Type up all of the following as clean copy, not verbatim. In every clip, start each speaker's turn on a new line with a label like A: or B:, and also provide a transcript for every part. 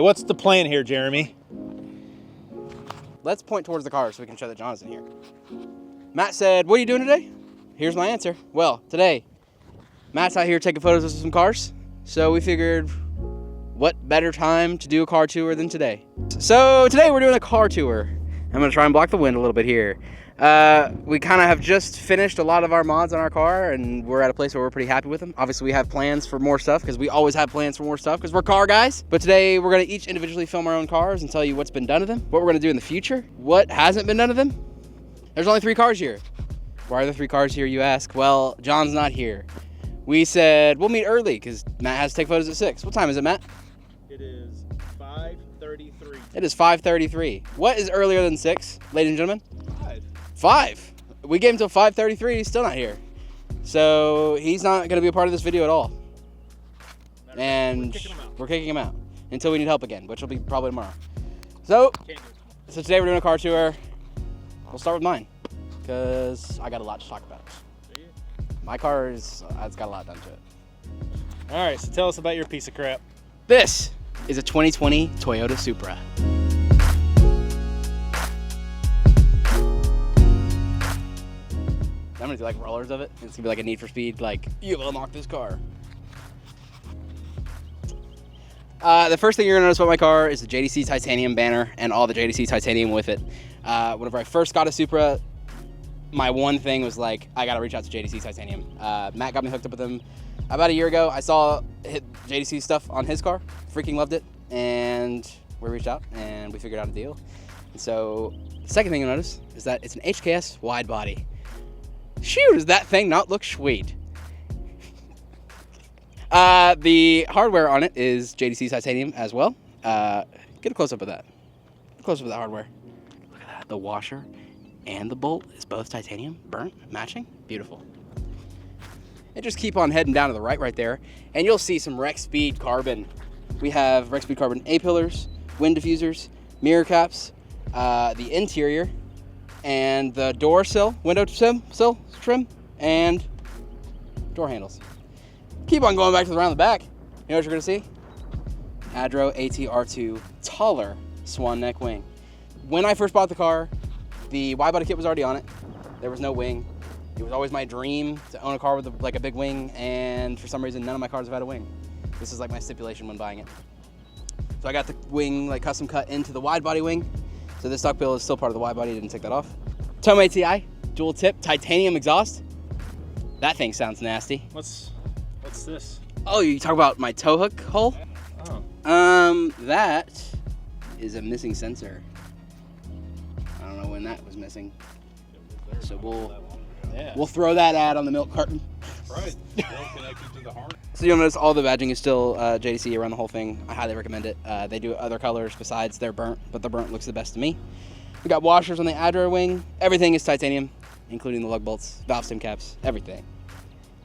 A: What's the plan here, Jeremy?
B: Let's point towards the car so we can show that John is in here. Matt said, what are you doing today? Here's my answer. Well, today, Matt's out here taking photos of some cars. So we figured, what better time to do a car tour than today? So today we're doing a car tour. I'm gonna try and block the wind a little bit here. We kind of have just finished a lot of our mods on our car, and we're at a place where we're pretty happy with them. Obviously, we have plans for more stuff because we always have plans for more stuff because we're car guys. But today, we're going to each individually film our own cars and tell you what's been done to them, what we're going to do in the future, what hasn't been done to them. There's only 3 cars here. Why are there 3 cars here, you ask? Well, John's not here. We said we'll meet early because Matt has to take photos at 6. What time is it, Matt?
A: It is 5:33.
B: It is 5:33. What is earlier than 6, ladies and gentlemen? 5. We gave him till 5:33. He's still not here. So he's not going to be a part of this video at all. And we're kicking him out until we need help again, which will be probably tomorrow. So today we're doing a car tour. We'll start with mine because I got a lot to talk about. My car it's got a lot done to it.
A: All right, so tell us about your piece of crap.
B: This is a 2020 Toyota Supra. I'm gonna do like rollers of it. It's gonna be like a Need for Speed, like, you unlock this car. The first thing you're gonna notice about my car is the JDC titanium banner and all the JDC titanium with it. Whenever I first got a Supra, my one thing was like, I gotta reach out to JDC titanium. Matt got me hooked up with them about a year ago. I saw JDC stuff on his car, freaking loved it, and we reached out and we figured out a deal. And so the second thing you'll notice is that it's an HKS wide body. Shoot, does that thing not look sweet? The hardware on it is JDC titanium as well. Get a close-up of that. Close-up of the hardware. Look at that. The washer and the bolt is both titanium, burnt, matching. Beautiful. And just keep on heading down to the right there, and you'll see some Rex Speed carbon. We have Rex Speed carbon A-pillars, wind diffusers, mirror caps, the interior, and the door sill, window trim, and door handles. Keep on going back to around the back. You know what you're gonna see? Adro ATR2 taller swan neck wing. When I first bought the car, the wide body kit was already on it. There was no wing. It was always my dream to own a car with like a big wing, and for some reason none of my cars have had a wing. This is like my stipulation when buying it. So I got the wing like custom cut into the wide body wing. So this stock bill is still part of the wide body, didn't take that off. Tome TI, dual tip, titanium exhaust. That thing sounds nasty.
A: What's this?
B: Oh, you talk about my tow hook hole?
A: Oh.
B: That is a missing sensor. I don't know when that was missing. So we'll throw that ad on the milk carton.
A: Right. Connected to the harness.
B: So you'll notice all the badging is still JDC around the whole thing. I highly recommend it. They do other colors besides their burnt, but the burnt looks the best to me. We got washers on the Adro wing. Everything is titanium, including the lug bolts, valve stem caps, everything.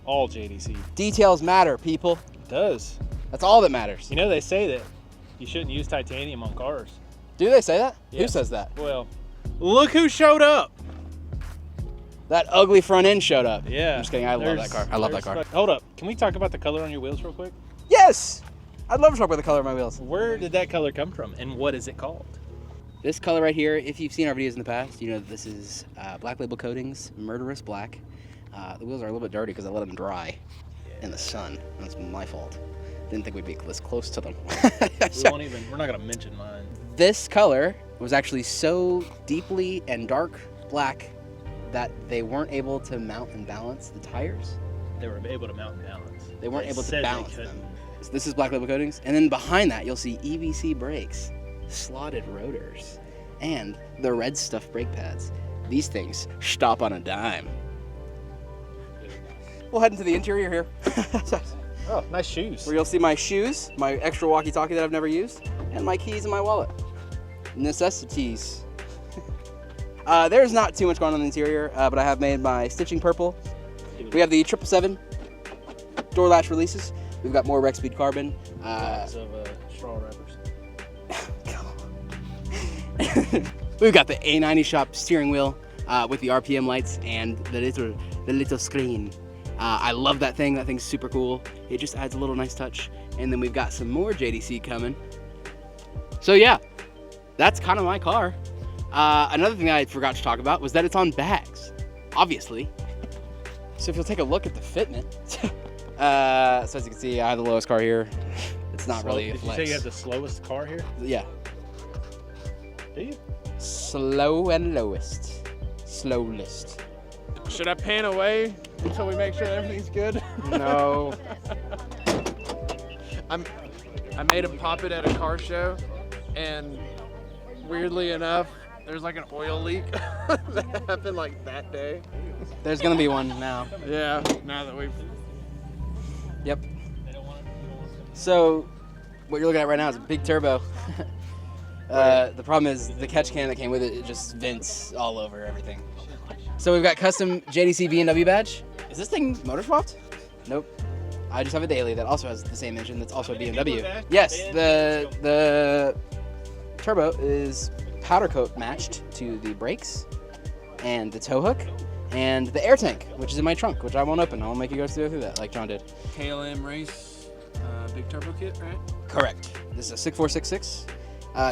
A: All JDC.
B: Details matter, people.
A: It does.
B: That's all that matters.
A: You know they say that you shouldn't use titanium on cars.
B: Do they say that?
A: Yes.
B: Who says that?
A: Well, look who showed up.
B: That ugly front end showed up.
A: Yeah.
B: I'm just kidding. I love that car. I love that car.
A: Hold up. Can we talk about the color on your wheels real quick?
B: Yes! I'd love to talk about the color of my wheels.
A: Where did that color come from, and what is it called?
B: This color right here, if you've seen our videos in the past, you know that this is Black Label Coatings, Murderous Black. The wheels are a little bit dirty because I let them dry in the sun. That's my fault. Didn't think we'd be this close to them.
A: We're not going to mention mine.
B: This color was actually so deeply and dark black that they weren't able to mount and balance the tires.
A: They were able to mount and balance.
B: They weren't able to balance them. So this is Black Label Coatings. And then behind that, you'll see EBC brakes, slotted rotors, and the red stuff brake pads. These things stop on a dime. We'll head into the interior here.
A: Oh, nice shoes.
B: Where you'll see my shoes, my extra walkie-talkie that I've never used, and my keys in my wallet. Necessities. There's not too much going on in the interior, but I have made my stitching purple. We have the 777 door latch releases. We've got more Rex Speed carbon.
A: Lots of straw wrappers.
B: We've got the A90 shop steering wheel with the RPM lights and the little screen. I love that thing. That thing's super cool. It just adds a little nice touch. And then we've got some more JDC coming. So yeah, that's kind of my car. Another thing I forgot to talk about was that it's on bags, obviously. So if you'll take a look at the fitment, so as you can see, I have the lowest car here. It's not really a flex.
A: Did you say you have the slowest car here?
B: Yeah.
A: Do you?
B: Slow and lowest. Slowest.
C: Should I pan away until we make sure everything's good?
B: No.
C: I made him pop it at a car show, and weirdly enough, there's like an oil leak that happened like that day.
B: There's gonna be one now.
C: Yeah, now that we've...
B: Yep. So, what you're looking at right now is a big turbo. The problem is the catch can that came with it just vents all over everything. So we've got custom JDC B&W badge. Is this thing motor swapped? Nope. I just have a daily that also has the same engine that's also a BMW. Yes, the turbo is powder coat matched to the brakes and the tow hook and the air tank, which is in my trunk, which I won't open. I won't make you guys go through that like John did.
C: KLM race, big turbo kit, right?
B: Correct. This is a 6466.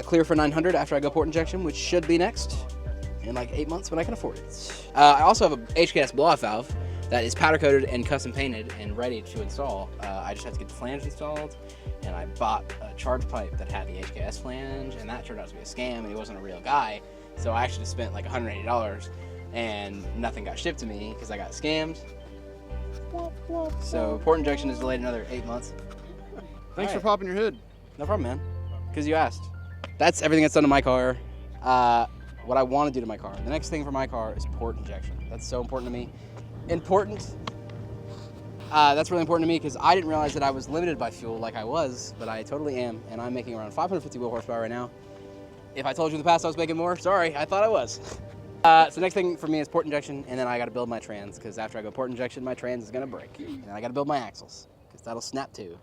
B: Clear for 900 after I go port injection, which should be next in like 8 months when I can afford it. I also have a HKS blow-off valve that is powder coated and custom painted and ready to install. I just have to get the flange installed, and I bought a charge pipe that had the HKS flange, and that turned out to be a scam, and he wasn't a real guy. So I actually spent like $180, and nothing got shipped to me because I got scammed. So port injection is delayed another 8 months.
C: Thanks for popping your hood.
B: No problem, man. Because you asked. That's everything that's done to my car. What I want to do to my car. The next thing for my car is port injection. That's so important to me. That's really important to me because I didn't realize that I was limited by fuel like I was, but I totally am, and I'm making around 550 wheel horsepower right now. If I told you in the past I was making more, sorry, I thought I was. So next thing for me is port injection, and then I got to build my trans because after I go port injection, my trans is gonna break, and I got to build my axles because that'll snap too.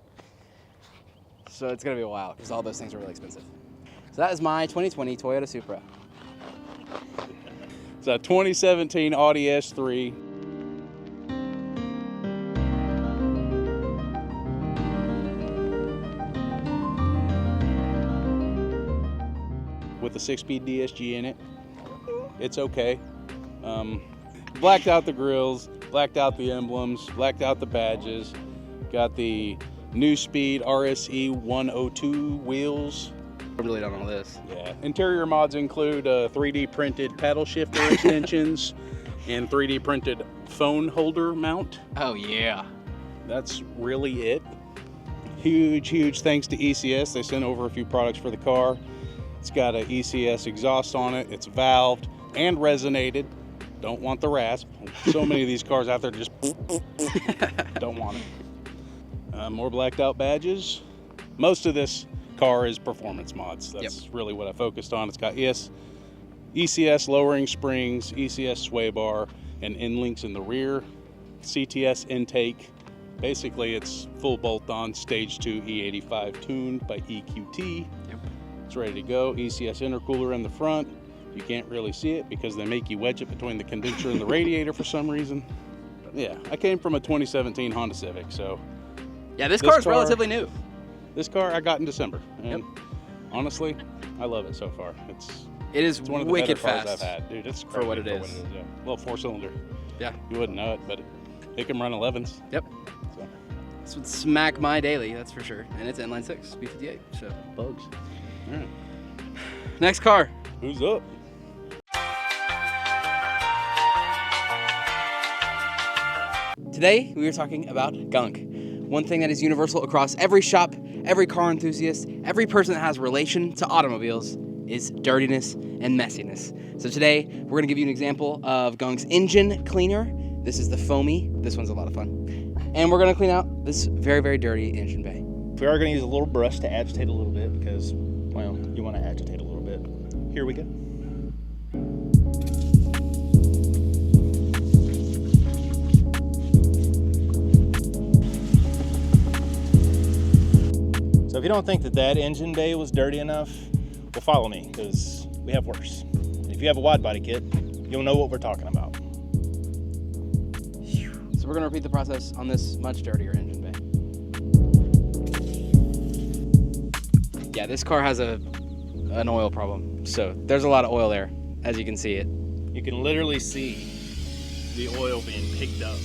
B: So it's gonna be a while because all those things are really expensive. So that is my 2020 Toyota Supra.
D: It's a 2017 Audi S3. With a 6-speed DSG in it. It's okay. Blacked out the grills, blacked out the emblems, blacked out the badges. Got the new speed RSE 102 wheels.
B: I really don't know this.
D: Yeah. Interior mods include 3D printed paddle shifter extensions and 3D printed phone holder mount.
B: Oh yeah.
D: That's really it. Huge thanks to ECS. They sent over a few products for the car. It's got an ECS exhaust on it. It's valved and resonated. Don't want the rasp. So many of these cars out there just don't want it. More blacked out badges. Most of this car is performance mods. That's really what I focused on. It's got ECS lowering springs, ECS sway bar, and end links in the rear, CTS intake. Basically, it's full bolt-on stage 2 E85 tuned by EQT. It's ready to go. ECS intercooler in the front. You can't really see it because they make you wedge it between the condenser and the radiator for some reason. Yeah, I came from a 2017 Honda Civic, so.
B: Yeah, this car is relatively new.
D: This car I got in December, and honestly, I love it so far.
B: It's
D: one of the
B: wicked
D: better cars
B: fast.
D: I've had, dude. It's
B: for what it is.
D: Yeah. Well, 4-cylinder.
B: Yeah.
D: You wouldn't know it, but it can run 11s.
B: Yep.
D: So.
B: This would smack my daily, that's for sure. And it's inline 6, B58, so bugs.
D: All right.
B: Next car.
D: Who's up?
B: Today, we are talking about gunk. One thing that is universal across every shop, every car enthusiast, every person that has relation to automobiles is dirtiness and messiness. So today, we're gonna give you an example of Gung's engine cleaner. This is the foamy. This one's a lot of fun. And we're gonna clean out this very dirty engine bay.
A: We are going to use a little brush to agitate a little bit because, well, you want to agitate a little bit. Here we go. So if you don't think that engine bay was dirty enough, well, follow me because we have worse. If you have a wide body kit, you'll know what we're talking about.
B: So we're gonna repeat the process on this much dirtier engine bay. Yeah, this car has a an oil problem. So there's a lot of oil there, as you can see it.
A: You can literally see the oil being picked up.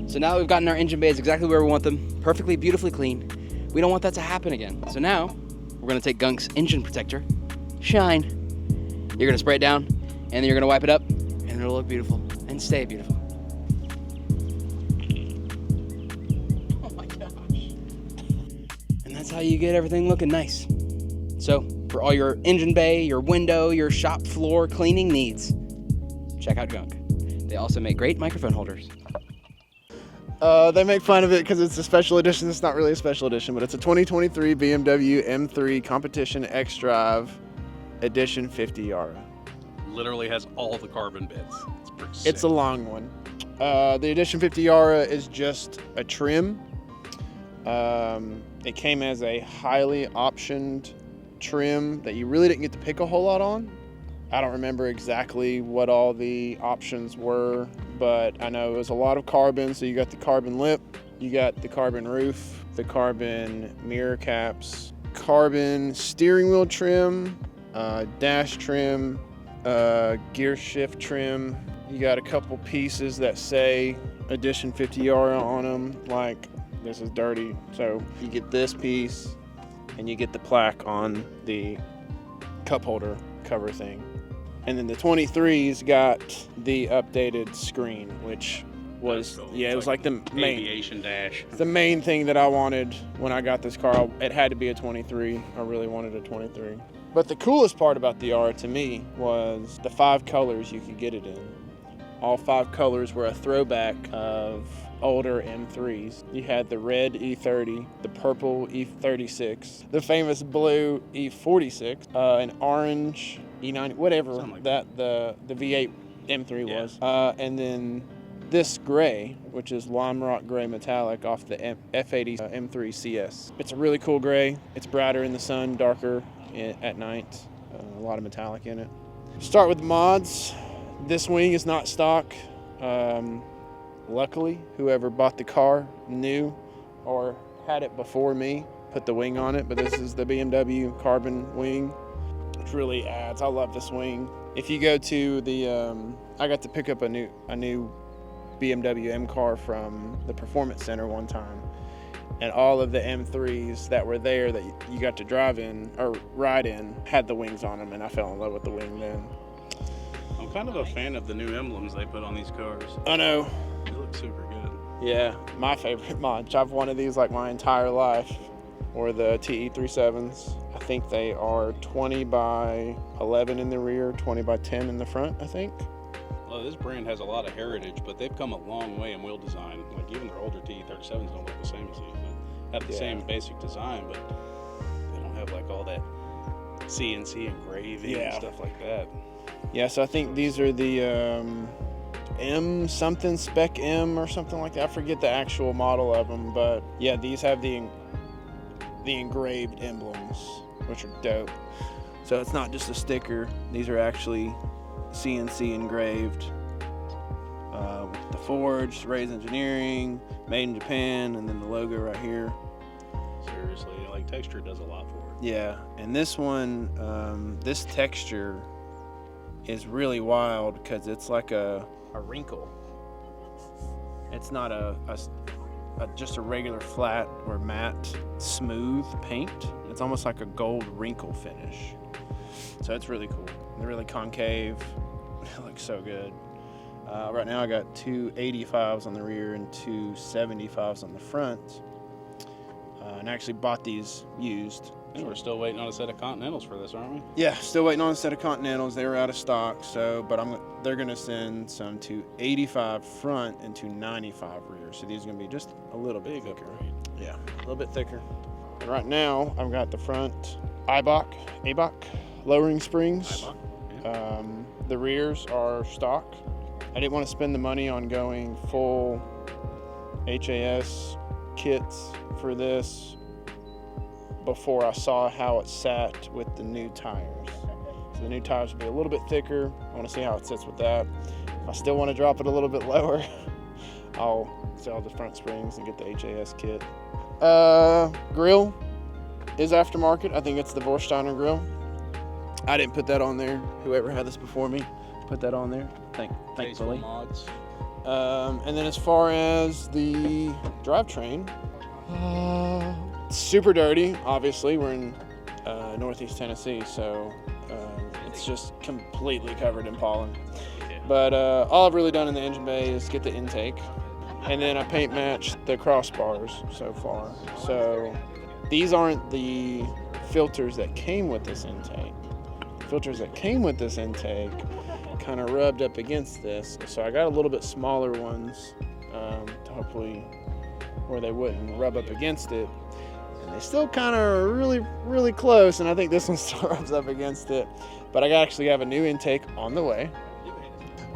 B: So now that we've gotten our engine bays exactly where we want them, perfectly, beautifully clean, we don't want that to happen again. So now we're gonna take Gung's engine protector, Shine. You're gonna spray it down, and then you're gonna wipe it up, and it'll look beautiful and stay beautiful. Oh my gosh. And that's how you get everything looking nice. So for all your engine bay, your window, your shop floor cleaning needs, check out Gung. They also make great microphone holders.
C: They make fun of it because it's a special edition. It's not really a special edition, but it's a 2023 BMW M3 Competition X-Drive Edition 50 Yara.
D: Literally has all the carbon bits. It's pretty sick.
C: It's a long one. The Edition 50 Yara is just a trim. It came as a highly optioned trim that you really didn't get to pick a whole lot on. I don't remember exactly what all the options were, but I know it was a lot of carbon. So you got the carbon lip, you got the carbon roof, the carbon mirror caps, carbon steering wheel trim, dash trim, gear shift trim. You got a couple pieces that say Edition 50 Yara on them, like this is dirty. So you get this piece and you get the plaque on the cup holder cover thing. And then the 23's got the updated screen, which was, yeah, it was like the main
D: aviation dash.
C: the main thing that I wanted when I got this car. It had to be a 23. I really wanted a 23. But the coolest part about the Yara to me was the 5 colors you could get it in. All 5 colors were a throwback of older M3s. You had the red E30, the purple E36, the famous blue E46, an orange E90, whatever
D: Like
C: that the V8 M3
D: Yeah.
C: was, and then this gray, which is lime rock gray metallic off the F80 M3 CS. It's a really cool gray. It's brighter in the sun, darker at night. A lot of metallic in it. Start with the mods. This wing is not stock. Luckily, whoever bought the car knew or had it before me put the wing on it, but this is the BMW carbon wing, which really adds. I love this wing. If you go to the, I got to pick up a new BMW M car from the Performance Center one time, and all of the M3s that were there that you got to drive in or ride in had the wings on them, and I fell in love with the wing then.
D: I'm kind of a fan of the new emblems they put on these cars.
C: I know.
D: They look super good.
C: Yeah, my favorite mods. I've wanted these like my entire life, or the TE37s. I think they are 20 by 11 in the rear, 20 by 10 in the front, I think.
D: Well, this brand has a lot of heritage, but they've come a long way in wheel design. Like even their older TE37s don't look the same as these. They have the same basic design, but they don't have like all that CNC engraving and stuff like that.
C: Yeah, so I think these are the M something, Spec M or something like that. I forget the actual model of them, but yeah, these have the engraved emblems, which are dope. So it's not just a sticker. These are actually CNC engraved with the Forge, Ray's Engineering, Made in Japan, and then the logo right here.
D: Seriously, like texture does a lot for it.
C: Yeah, and this one, this texture is really wild because it's like a wrinkle. It's not just a regular flat or matte smooth paint. It's almost like a gold wrinkle finish. So it's really cool. They're really concave. It looks so good. Right now I got 2 85s on the rear and 2 75s on the front. And I actually bought these used.
D: And we're still waiting on a set of Continentals for this, aren't we?
C: Yeah, still waiting on a set of Continentals. They were out of stock, but they're gonna send some to 85 front and to 95 rear. So these are gonna be just a little bit thicker. Yeah, a little bit thicker. And right now, I've got the front ABOC lowering springs.
D: Yeah.
C: The rears are stock. I didn't want to spend the money on going full HAS kits for this before I saw how it sat with the new tires. So the new tires will be a little bit thicker. I want to see how it sits with that. If I still want to drop it a little bit lower, I'll sell the front springs and get the HAS kit. Grill is aftermarket. I think it's the Vorsteiner grill. I didn't put that on there. Whoever had this before me put that on there. Thankfully.
D: Mods.
C: And then as far as the drivetrain, super dirty. Obviously, we're in Northeast Tennessee, so it's just completely covered in pollen. But all I've really done in the engine bay is get the intake, and then I paint matched the crossbars so far. So these aren't the filters that came with this intake. Filters that came with this intake kind of rubbed up against this, so I got a little bit smaller ones to hopefully where they wouldn't rub up against it. And they still kind of really close, and I think this one still rubs up against it. But I actually have a new intake on the way.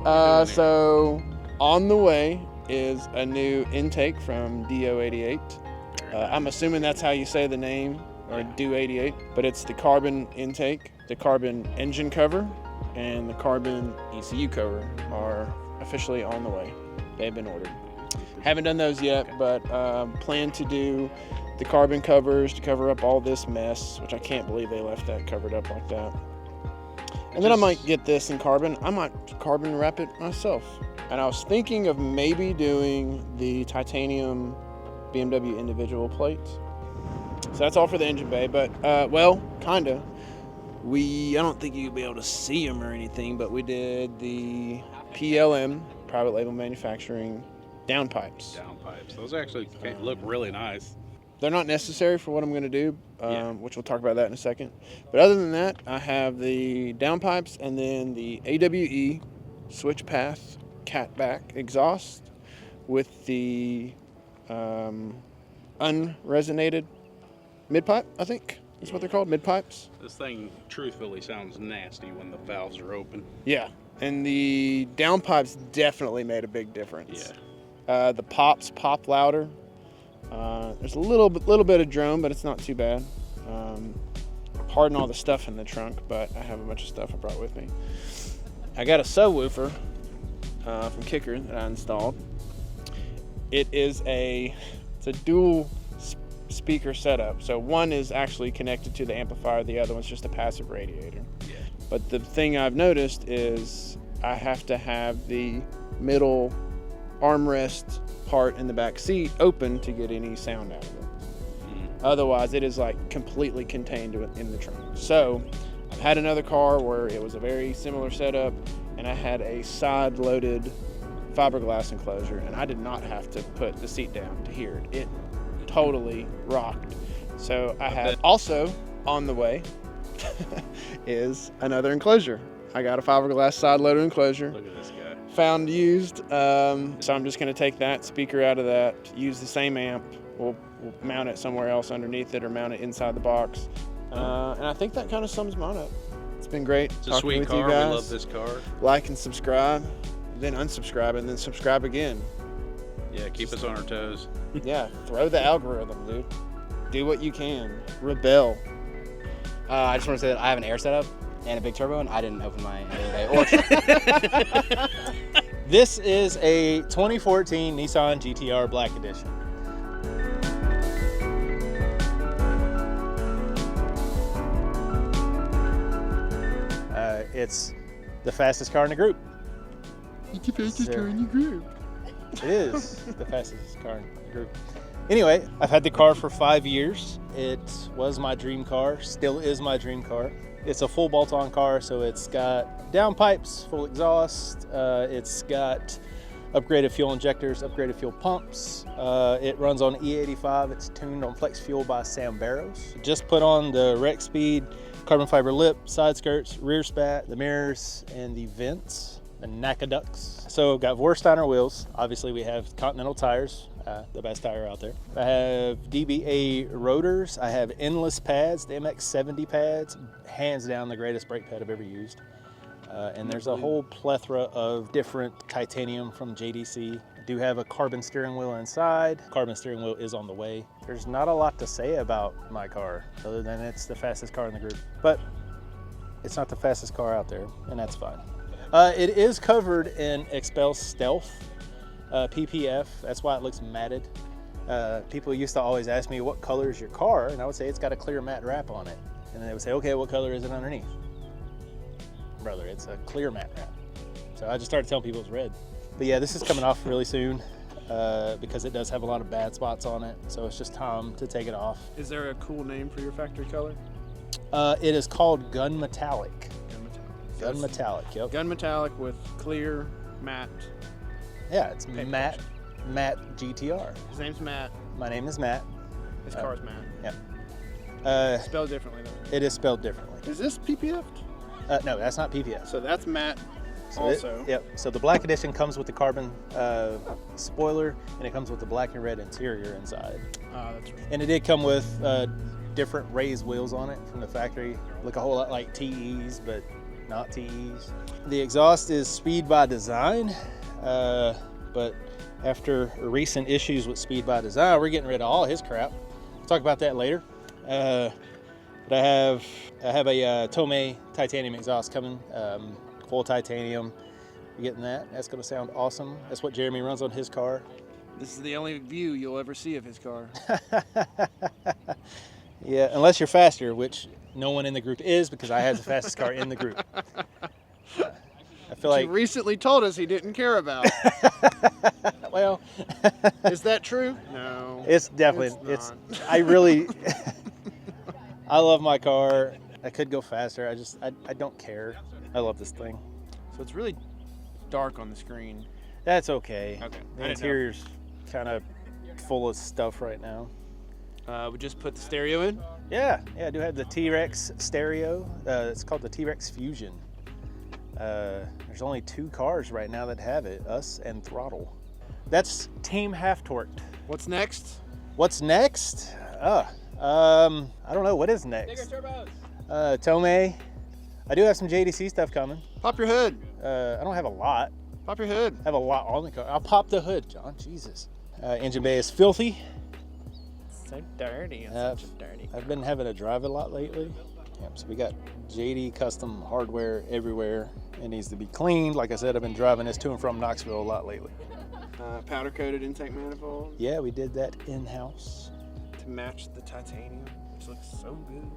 C: So on the way is a new intake from DO88. I'm assuming that's how you say the name, or DO88, but it's the carbon intake, the carbon engine cover, and the carbon ECU cover are officially on the way. They've been ordered. Haven't done those yet, but plan to do the carbon covers to cover up all this mess, which I can't believe they left that covered up like that. And then I might get this in carbon. I might carbon wrap it myself. And I was thinking of maybe doing the titanium BMW individual plates. So that's all for the engine bay, but well, kinda. I don't think you'll be able to see them or anything, but we did the PLM, private label manufacturing, downpipes.
D: Downpipes. Those actually look really nice.
C: They're not necessary for what I'm going to do, which we'll talk about that in a second. But other than that, I have the downpipes and then the AWE switch path catback exhaust with the unresonated mid-pipe, I think is what they're called, mid-pipes.
D: This thing truthfully sounds nasty when the valves are open.
C: Yeah, and the downpipes definitely made a big difference.
D: Yeah.
C: The pops pop louder. There's a little bit of drone, but it's not too bad. Pardon all the stuff in the trunk, but I have a bunch of stuff I brought with me. I got a subwoofer from Kicker that I installed. It's a dual speaker setup. So one is actually connected to the amplifier, the other one's just a passive radiator.
D: Yeah.
C: But the thing I've noticed is I have to have the middle armrest part in the back seat open to get any sound out of it. Otherwise, it is like completely contained in the trunk. So I've had another car where it was a very similar setup, and I had a side-loaded fiberglass enclosure, and I did not have to put the seat down to hear it. It totally rocked. So I have also on the way is another enclosure. I got a fiberglass side-loaded enclosure.
D: Look at this guy.
C: Found used, so I'm just going to take that speaker out of that, use the same amp. We'll mount it somewhere else underneath it or mount it inside the box. And I think that kind of sums mine up. It's been great
D: It's a
C: talking
D: sweet
C: with
D: car.
C: you guys.
D: We love this car.
C: Like and subscribe, then unsubscribe, and then subscribe again.
D: Yeah, keep us on our toes.
C: Yeah, throw the algorithm, dude. Do what you can. Rebel.
B: I just want to say that I have an air setup and a big turbo, and I didn't open my engine bay.
A: This is a 2014 Nissan GTR Black Edition. It's the fastest car in the group.
C: It's the fastest car in the group.
A: It is the fastest car in the group. Anyway, I've had the car for 5 years. It was my dream car, still is my dream car. It's a full bolt-on car, so it's got downpipes, full exhaust. It's got upgraded fuel injectors, upgraded fuel pumps. It runs on E85. It's tuned on flex fuel by Sam Barrows. Just put on the Rec Speed carbon fiber lip, side skirts, rear spat, the mirrors, and the vents, the NACA ducts. So got Vorsteiner wheels. Obviously we have Continental tires, the best tire out there. I have DBA rotors. I have endless pads, the MX-70 pads, hands down the greatest brake pad I've ever used. And there's a whole plethora of different titanium from JDC. I do have a carbon steering wheel inside. Carbon steering wheel is on the way. There's not a lot to say about my car other than it's the fastest car in the group. But it's not the fastest car out there, and that's fine. It is covered in Expel Stealth PPF. That's why it looks matted. People used to always ask me, what color is your car? And I would say it's got a clear matte wrap on it. And then they would say, okay, what color is it underneath? Brother, it's a clear matte wrap. So I just started telling people it's red. But yeah, this is coming off really soon because it does have a lot of bad spots on it. So it's just time to take it off.
C: Is there a cool name for your factory color?
A: It is called Gun Metallic.
C: Gun Metallic.
A: Gun Metallic, yep.
C: Gun Metallic with clear, matte.
A: Yeah, it's
C: paint
A: Matt GTR.
C: His name's Matt.
A: My name is Matt.
C: His car's Matt.
A: Yeah.
C: Spelled differently though.
A: It is spelled differently.
C: Is this PPF?
A: No, that's not PPF.
C: So that's Matt
A: So
C: also.
A: Yep. So the black edition comes with the carbon spoiler, and it comes with the black and red interior inside.
C: That's right.
A: And it did come with different raised wheels on it from the factory. Look a whole lot like TEs, but not TEs. The exhaust is Speed by Design, but after recent issues with Speed by Design, we're getting rid of all his crap. We'll talk about that later. But I have a Tomei titanium exhaust coming, full titanium. You're getting that. That's going to sound awesome. That's what Jeremy runs on his car.
C: This is the only view you'll ever see of his car.
A: Yeah, unless you're faster, which no one in the group is because I have the fastest car in the group. I feel like
C: You recently told us he didn't care about.
A: well,
C: Is that true? No.
A: it's definitely
C: It's
A: I really I love my car. I could go faster. I don't care. I love this thing.
C: So it's really dark on the screen.
A: That's okay.
C: Okay.
A: The interior's kind of full of stuff right now.
C: We just put the stereo in.
A: Yeah, I do have the T-Rex stereo. It's called the T-Rex Fusion. There's only 2 cars right now that have it, us and Throttle. That's Team HalfTorqued.
C: What's next?
A: What's next? I don't know. What is next?
B: Bigger turbos.
A: Tomei. I do have some JDC stuff coming.
C: Pop your hood.
A: I don't have a lot.
C: Pop your hood.
A: I have a lot on the car. I'll pop the hood, John. Jesus. Engine bay is filthy.
C: So dirty. It's
A: Uh,
C: such a dirty.
A: I've been having to drive a lot lately. Yep, so we got JD custom hardware everywhere. It needs to be cleaned. Like I said, I've been driving this to and from Knoxville a lot lately.
C: Powder coated intake manifold
A: Yeah, we did that in-house.
C: to match the titanium, which looks so good.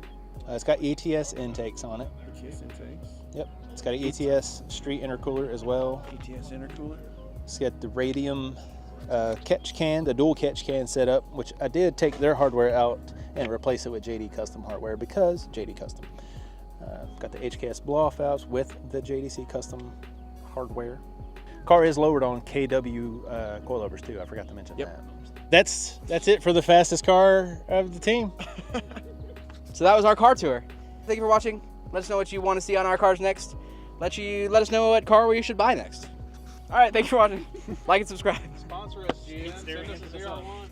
A: It's got ETS intakes on it.
C: ETS intakes.
A: Yep, it's got an ETS street intercooler as well.
C: ETS intercooler.
A: It's got the radium catch can, the dual catch can setup, which I did take their hardware out and replace it with JD Custom hardware because JD Custom. Got the HKS blow-off valves with the JDC Custom hardware. Car is lowered on KW coilovers too. I forgot to mention that. That's it for the fastest car of the team.
B: So that was our car tour. Thank you for watching. Let us know what you want to see on our cars next. Let us know what car we should buy next. All right, thank you for watching. Like and subscribe.
C: Sponsor us, Gene. Send us a 01.